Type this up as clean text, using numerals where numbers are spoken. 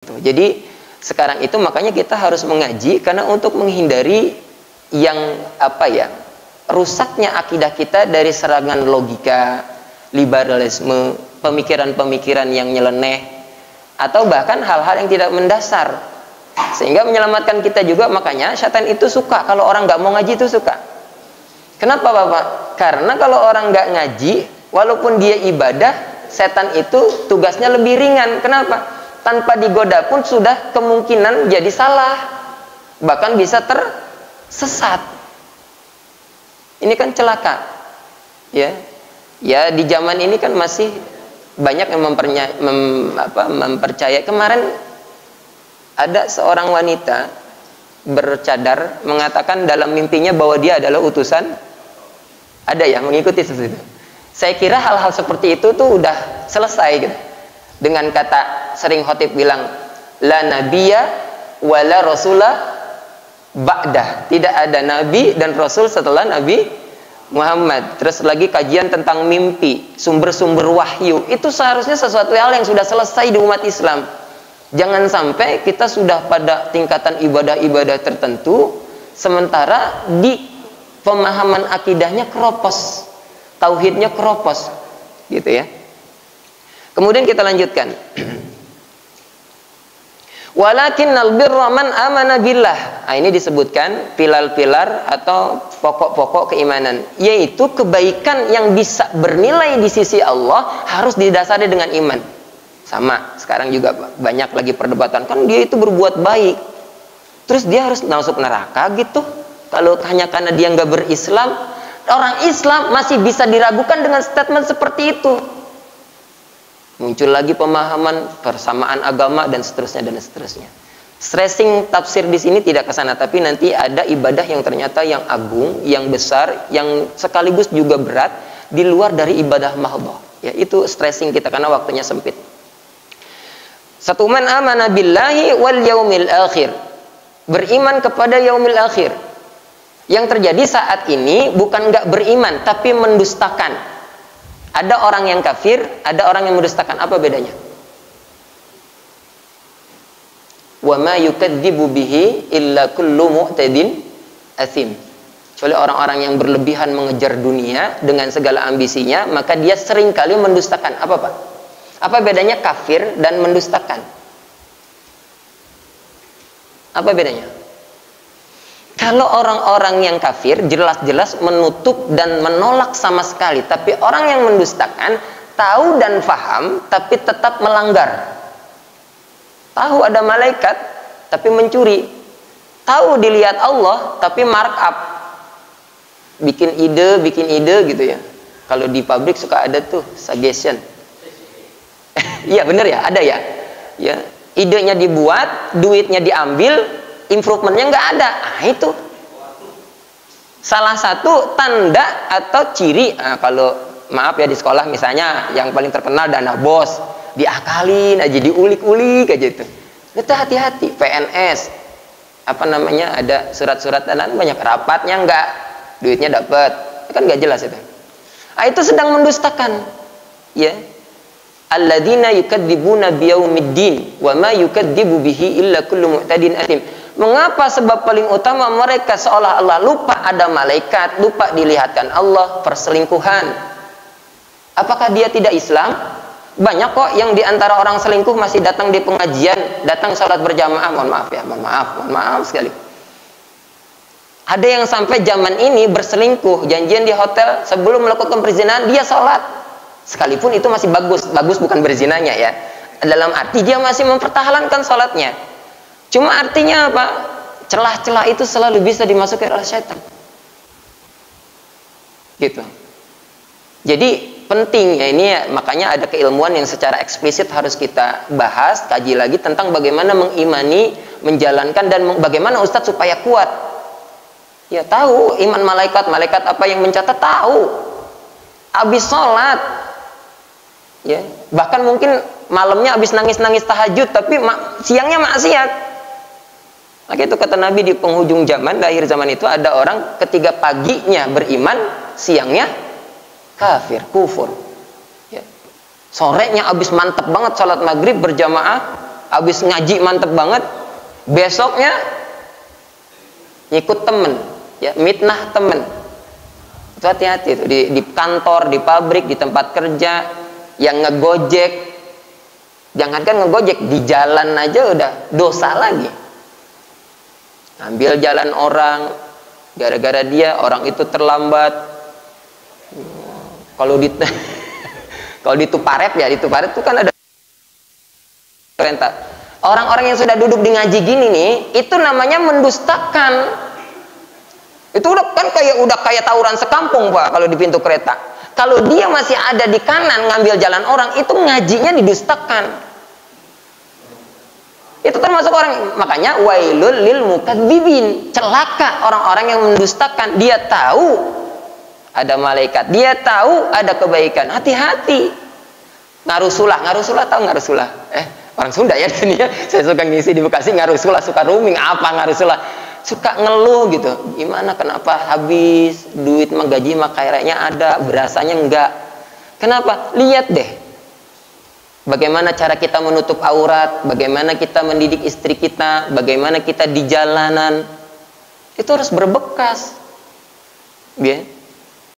Jadi sekarang itu makanya kita harus mengaji, karena untuk menghindari yang rusaknya akidah kita dari serangan logika, liberalisme, pemikiran-pemikiran yang nyeleneh, atau bahkan hal-hal yang tidak mendasar, sehingga menyelamatkan kita juga. Makanya setan itu suka kalau orang nggak mau ngaji, itu suka. Kenapa Bapak? Karena kalau orang nggak ngaji, walaupun dia ibadah, setan itu tugasnya lebih ringan. Kenapa? Tanpa digoda pun sudah kemungkinan jadi salah, bahkan bisa tersesat. Ini kan celaka, ya. Ya, di zaman ini kan masih banyak yang mempercayai. Kemarin ada seorang wanita bercadar mengatakan dalam mimpinya bahwa dia adalah utusan. Ada ya mengikuti seperti itu. Saya kira hal-hal seperti itu tuh udah selesai gitu. Dengan kata sering khotib bilang, la nabiyya wa la rasulah ba'dah. Tidak ada nabi dan rasul setelah Nabi Muhammad. Terus lagi kajian tentang mimpi, sumber-sumber wahyu. Itu seharusnya sesuatu hal yang sudah selesai di umat Islam. Jangan sampai kita sudah pada tingkatan ibadah-ibadah tertentu, sementara di pemahaman akidahnya keropos, tauhidnya keropos, gitu ya. Kemudian kita lanjutkan. Walakinnal birra man amana billah. Nah, ini disebutkan pilar-pilar atau pokok-pokok keimanan, yaitu kebaikan yang bisa bernilai di sisi Allah harus didasari dengan iman. Sama, sekarang juga banyak lagi perdebatan, kan dia itu berbuat baik, terus dia harus masuk neraka gitu. Kalau hanya karena dia nggak berislam, orang Islam masih bisa diragukan dengan statement seperti itu. Muncul lagi pemahaman persamaan agama dan seterusnya dan seterusnya. Stressing tafsir di sini tidak ke sana, tapi nanti ada ibadah yang ternyata yang agung, yang besar, yang sekaligus juga berat di luar dari ibadah mahdhah. Ya, itu stressing kita karena waktunya sempit. Satu, man amana billahi wal yaumil akhir. Beriman kepada yaumil akhir. Yang terjadi saat ini bukan nggak beriman, tapi mendustakan. Ada orang yang kafir, ada orang yang mendustakan. Apa bedanya? Wa ma yukadzibu bihi illa kullu mu'tadin athim. Kecuali orang-orang yang berlebihan mengejar dunia dengan segala ambisinya, maka dia seringkali mendustakan. Apa Pak? Apa bedanya kafir dan mendustakan? Apa bedanya? Kalau orang-orang yang kafir jelas-jelas menutup dan menolak sama sekali, tapi orang yang mendustakan tahu dan faham tapi tetap melanggar. Tahu ada malaikat tapi mencuri. Tahu dilihat Allah tapi markup. Bikin ide gitu ya. Kalau di pabrik suka ada tuh suggestion. Iya bener ya, ada ya. Ya, idenya dibuat, duitnya diambil, improvementnya nggak ada. Nah, itu salah satu tanda atau ciri. Nah, kalau maaf ya di sekolah misalnya yang paling terkenal dana bos, diakalin aja, diulik-ulik aja itu. Itu hati-hati. PNS ada surat-surat dan banyak rapatnya nggak, duitnya dapat, kan nggak jelas itu. Nah, itu sedang mendustakan, ya. Alladzina yukadzibuna biyaumiddin wa ma yukadzibu bihi illa kullu mu'tadin athim. Mengapa? Sebab paling utama mereka seolah-olah lupa ada malaikat, lupa dilihatkan Allah, perselingkuhan. Apakah dia tidak Islam? Banyak kok yang diantara orang selingkuh masih datang di pengajian, datang sholat berjamaah. Mohon maaf sekali. Ada yang sampai zaman ini berselingkuh, janjian di hotel, sebelum melakukan perzinahan dia sholat. Sekalipun itu masih bagus bukan berzinanya ya. Dalam arti dia masih mempertahankan sholatnya. Cuma artinya apa? Celah-celah itu selalu bisa dimasuki oleh syaitan. Gitu. Jadi penting ya ini ya, makanya ada keilmuan yang secara eksplisit harus kita bahas, kaji lagi tentang bagaimana mengimani, menjalankan dan bagaimana Ustadz supaya kuat. Ya tahu iman malaikat apa yang mencatat tahu. Habis sholat, ya bahkan mungkin malamnya habis nangis tahajud, tapi siangnya maksiat. Maka itu kata Nabi di penghujung zaman, di akhir zaman itu ada orang ketika paginya beriman, siangnya kafir, kufur. Ya. Sorenya habis mantep banget sholat maghrib berjamaah, habis ngaji mantep banget, besoknya ikut temen, ya mitnah temen. Itu hati-hati tuh di kantor, di pabrik, di tempat kerja, yang ngegojek. Jangankan ngegojek, di jalan aja udah dosa lagi. Ambil jalan orang, gara-gara dia orang itu terlambat. Kalau di kalau di Tuparet ya, di Tuparet itu kan ada perintah. Orang-orang yang sudah duduk di ngaji gini nih, itu namanya mendustakan. Itu udah kayak tawuran sekampung, Pak, kalau di pintu kereta. Kalau dia masih ada di kanan ngambil jalan orang, itu ngajinya didustakan. Itu termasuk orang, makanya wailul lil mukadzibin, celaka orang-orang yang mendustakan. Dia tahu ada malaikat, dia tahu ada kebaikan, hati-hati. Ngarusulah tahu ngarusulah? Orang Sunda ya ini ya. Saya suka ngisi di Bekasi, ngarusulah suka rooming. Apa ngarusulah? Suka ngeluh gitu. Gimana, kenapa habis duit mah, gaji mah kayaknya ada, berasanya enggak. Kenapa? Lihat deh bagaimana cara kita menutup aurat, bagaimana kita mendidik istri kita, bagaimana kita di jalanan. Itu harus berbekas, ya.